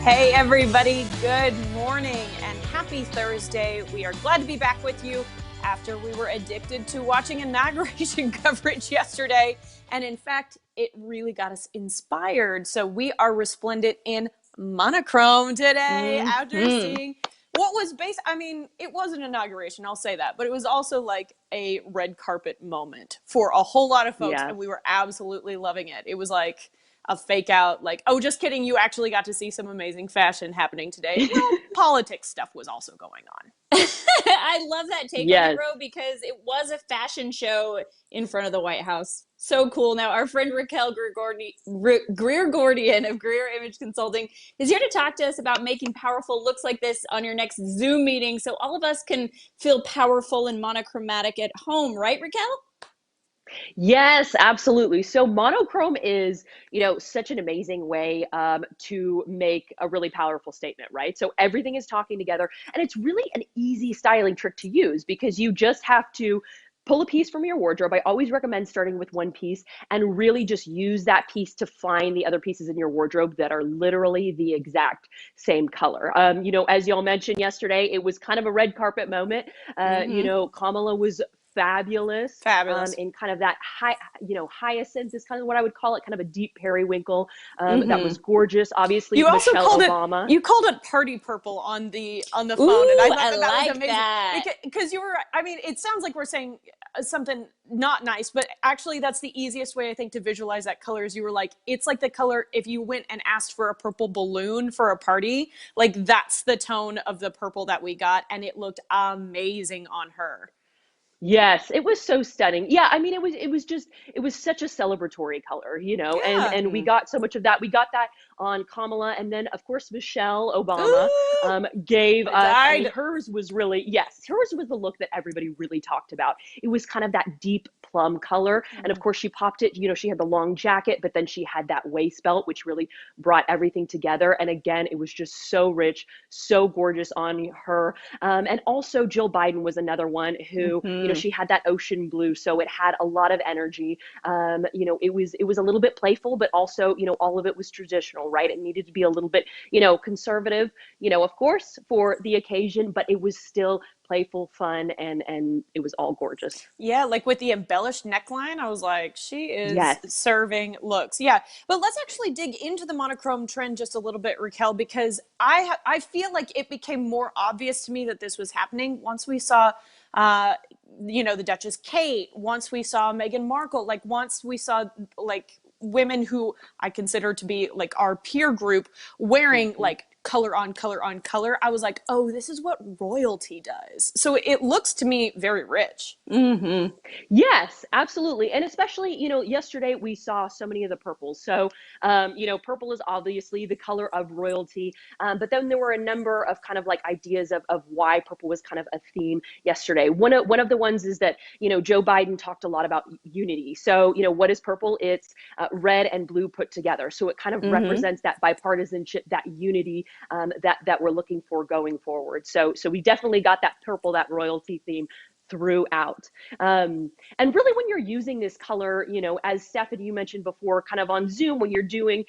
Hey, everybody. Good morning and happy Thursday. We are glad to be back with you after we were addicted to watching inauguration coverage yesterday. And in fact, it really got us inspired. So we are resplendent in monochrome today after seeing what was it was an inauguration, I'll say that, but it was also like a red carpet moment for a whole lot of folks. Yes. And we were absolutely loving it. It was like a fake out, like, oh, just kidding, you actually got to see some amazing fashion happening today. Well, politics stuff was also going on. I love that take on it, Yes. Ro, because it was a fashion show in front of the White House. So cool. Now, our friend Raquel Greer-Gordian of Greer Image Consulting is here to talk to us about making powerful looks like this on your next Zoom meeting so all of us can feel powerful and monochromatic at home, right, Raquel? Yes, absolutely. So monochrome is, such an amazing way to make a really powerful statement, right? So everything is talking together, and it's really an easy styling trick to use because you just have to pull a piece from your wardrobe. I always recommend starting with one piece and really just use that piece to find the other pieces in your wardrobe that are literally the exact same color. As y'all mentioned yesterday, it was kind of a red carpet moment. Kamala was fabulous Fabulous. in kind of that hyacinth is kind of what I would call it, kind of a deep periwinkle. That Mm-hmm. was gorgeous. Obviously, You also Michelle called it Obama. you called it party purple on the phone, and I Ooh, thought I that was like amazing that. because you were. I mean, it sounds like we're saying something not nice, but actually, that's the easiest way I think to visualize that color. Is you were like, it's like the color if you went and asked for a purple balloon for a party. Like that's the tone of the purple that we got, and it looked amazing on her. Yes, it was so stunning. Yeah, I mean it was such a celebratory color, Yeah. and we Mm-hmm. got so much of that. We got that on Kamala, and then of course Michelle Obama Ooh, gave I us, I mean, died. hers was really, yes, hers was the look that everybody really talked about. It was kind of that deep plum color, and of course she popped it, she had the long jacket, but then she had that waist belt which really brought everything together. And again, it was just so rich, so gorgeous on her. And also Jill Biden was another one who, Mm-hmm. she had that ocean blue, so it had a lot of energy. It was a little bit playful, but also, all of it was traditional, right? It needed to be a little bit, conservative, of course, for the occasion, but it was still playful, fun, and it was all gorgeous. Yeah, like with the embellished neckline, I was like, she is Yes. serving looks. Yeah, but let's actually dig into the monochrome trend just a little bit, Raquel, because I feel like it became more obvious to me that this was happening once we saw, uh, the Duchess Kate, once we saw Meghan Markle, like once we saw like women who I consider to be like our peer group wearing Mhm. like color on color on color. I was like, oh, this is what royalty does. So it looks to me very rich. Mm-hmm. Yes, absolutely. And especially, yesterday we saw so many of the purples. So, purple is obviously the color of royalty. But then there were a number of kind of like ideas of why purple was kind of a theme yesterday. One of the ones is that, Joe Biden talked a lot about unity. So, what is purple? It's red and blue put together. So it kind of Mm-hmm. represents that bipartisanship, that unity that we're looking for going forward. So we definitely got that purple, that royalty theme throughout. And really, when you're using this color, as Stephanie, you mentioned before, kind of on Zoom, when you're doing,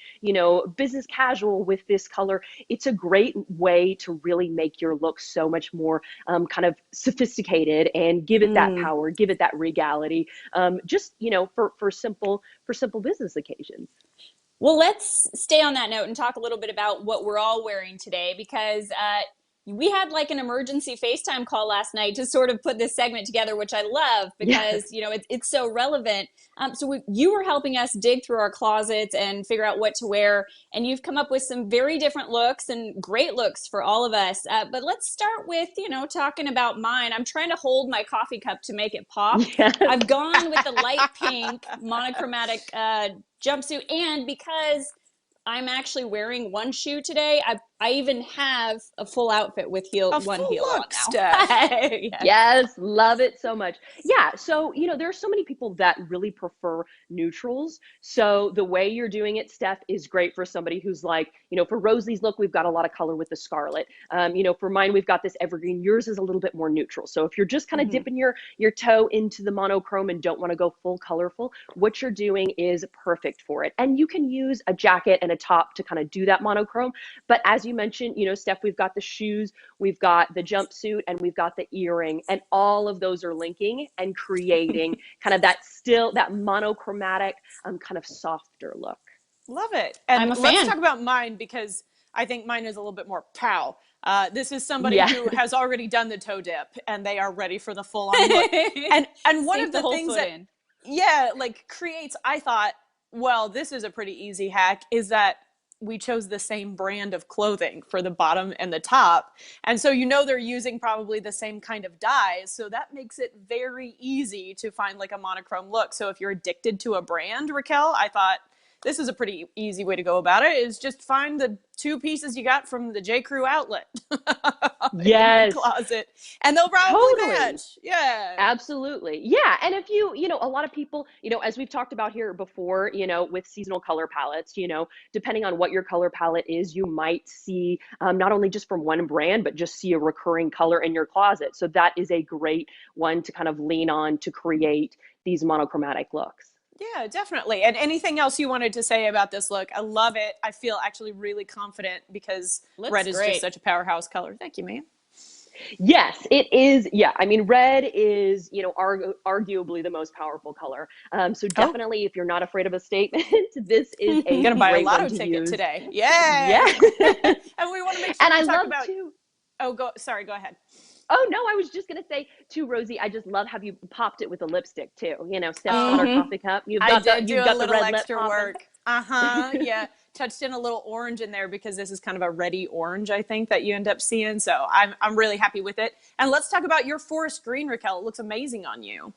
business casual with this color, it's a great way to really make your look so much more kind of sophisticated and give it that Mm. power, give it that regality, just, for simple business occasions. Well, let's stay on that note and talk a little bit about what we're all wearing today because we had like an emergency FaceTime call last night to sort of put this segment together, which I love because, Yes. it's so relevant. You were helping us dig through our closets and figure out what to wear. And you've come up with some very different looks and great looks for all of us. But let's start with, talking about mine. I'm trying to hold my coffee cup to make it pop. Yes. I've gone with the light pink monochromatic jumpsuit, and because I'm actually wearing one shoe today, I I even have a full outfit with A one full heel on look, now. Steph. Yes. Yes, love it so much. Yeah, so there are so many people that really prefer neutrals. So the way you're doing it, Steph, is great for somebody who's like, for Rosie's look, we've got a lot of color with the scarlet. For mine, we've got this evergreen. Yours is a little bit more neutral. So if you're just kind of Mhm. dipping your toe into the monochrome and don't want to go full colorful, what you're doing is perfect for it. And you can use a jacket and a top to kind of do that monochrome. But as you mentioned, Steph, we've got the shoes, we've got the jumpsuit, and we've got the earring, and all of those are linking and creating kind of that monochromatic, kind of softer look. Love it. I'm And a let's fan. talk about mine because I think mine is a little bit more pow. This is somebody Yeah. who has already done the toe dip and they are ready for the full on look. And one Sink of the the whole things foot that in. like creates, I thought, well, this is a pretty easy hack, is that we chose the same brand of clothing for the bottom and the top. And so they're using probably the same kind of dyes. So that makes it very easy to find like a monochrome look. So if you're addicted to a brand, Raquel, I thought this is a pretty easy way to go about it, is just find the two pieces you got from the J. Crew outlet in your Yes, closet, and they'll probably totally. match. Yeah. Absolutely. Yeah. And if a lot of people, as we've talked about here before, with seasonal color palettes, depending on what your color palette is, you might see, not only just from one brand, but just see a recurring color in your closet. So that is a great one to kind of lean on to create these monochromatic looks. Yeah, definitely. And anything else you wanted to say about this look? I love it. I feel actually really confident because Looks red is great. just such a powerhouse color. Thank you, man. Yes, it is. Yeah, I mean, red is, arguably the most powerful color. So Oh, definitely, if you're not afraid of a statement, this is a gonna buy a great one lotto to ticket use. today. Yeah. Yay! And we want to make sure And we I talk love about. to. Oh, sorry, go ahead. Oh no, I was just gonna say too, Rosie. I just love how you popped it with a lipstick too. Steph's got her Oh, coffee cup. You've I got the did do you've a got the little red lip extra popping. work. Yeah. Touched in a little orange in there because this is kind of a reddy orange, I think, that you end up seeing. So I'm really happy with it. And let's talk about your forest green, Raquel. It looks amazing on you.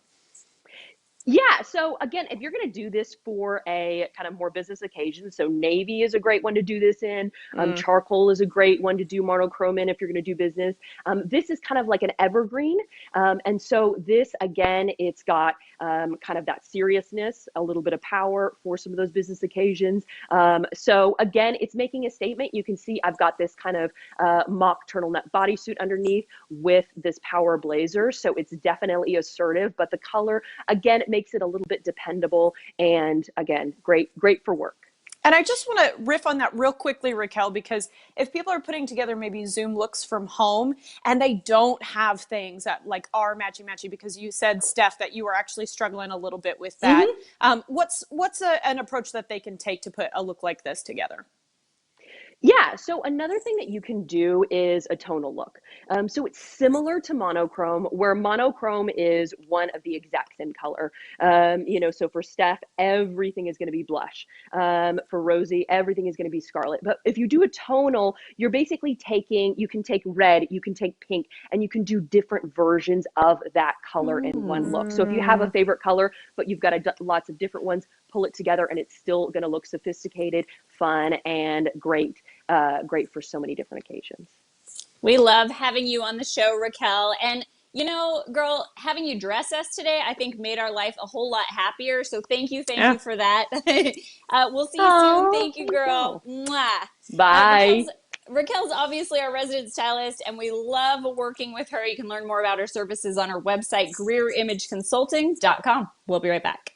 Yeah, so again, if you're going to do this for a kind of more business occasion, so navy is a great one to do this in. Mm. Charcoal is a great one to do monochrome in if you're going to do business. This is kind of like an evergreen. And so this, again, it's got kind of that seriousness, a little bit of power for some of those business occasions. So again, it's making a statement. You can see I've got this kind of mock turtleneck bodysuit underneath with this power blazer. So it's definitely assertive, but the color, again, it makes it a little bit dependable, and again, great for work. And I just want to riff on that real quickly, Raquel, because if people are putting together maybe Zoom looks from home and they don't have things that like are matchy, because you said, Steph, that you were actually struggling a little bit with that. What's an approach that they can take to put a look like this together? Yeah, so another thing that you can do is a tonal look. So it's similar to monochrome, where monochrome is one of the exact same color. So for Steph, everything is going to be blush. For Rosie, everything is going to be scarlet. But if you do a tonal, you're basically you can take red, you can take pink, and you can do different versions of that color in one look. So if you have a favorite color, but you've got lots of different ones, pull it together and it's still going to look sophisticated, fun, and great for so many different occasions. We love having you on the show, Raquel. And girl, having you dress us today, I think made our life a whole lot happier. So thank you for that. We'll see you soon. Thank you, girl. Mwah. Bye. Raquel's obviously our resident stylist, and we love working with her. You can learn more about her services on her website, greerimageconsulting.com. We'll be right back.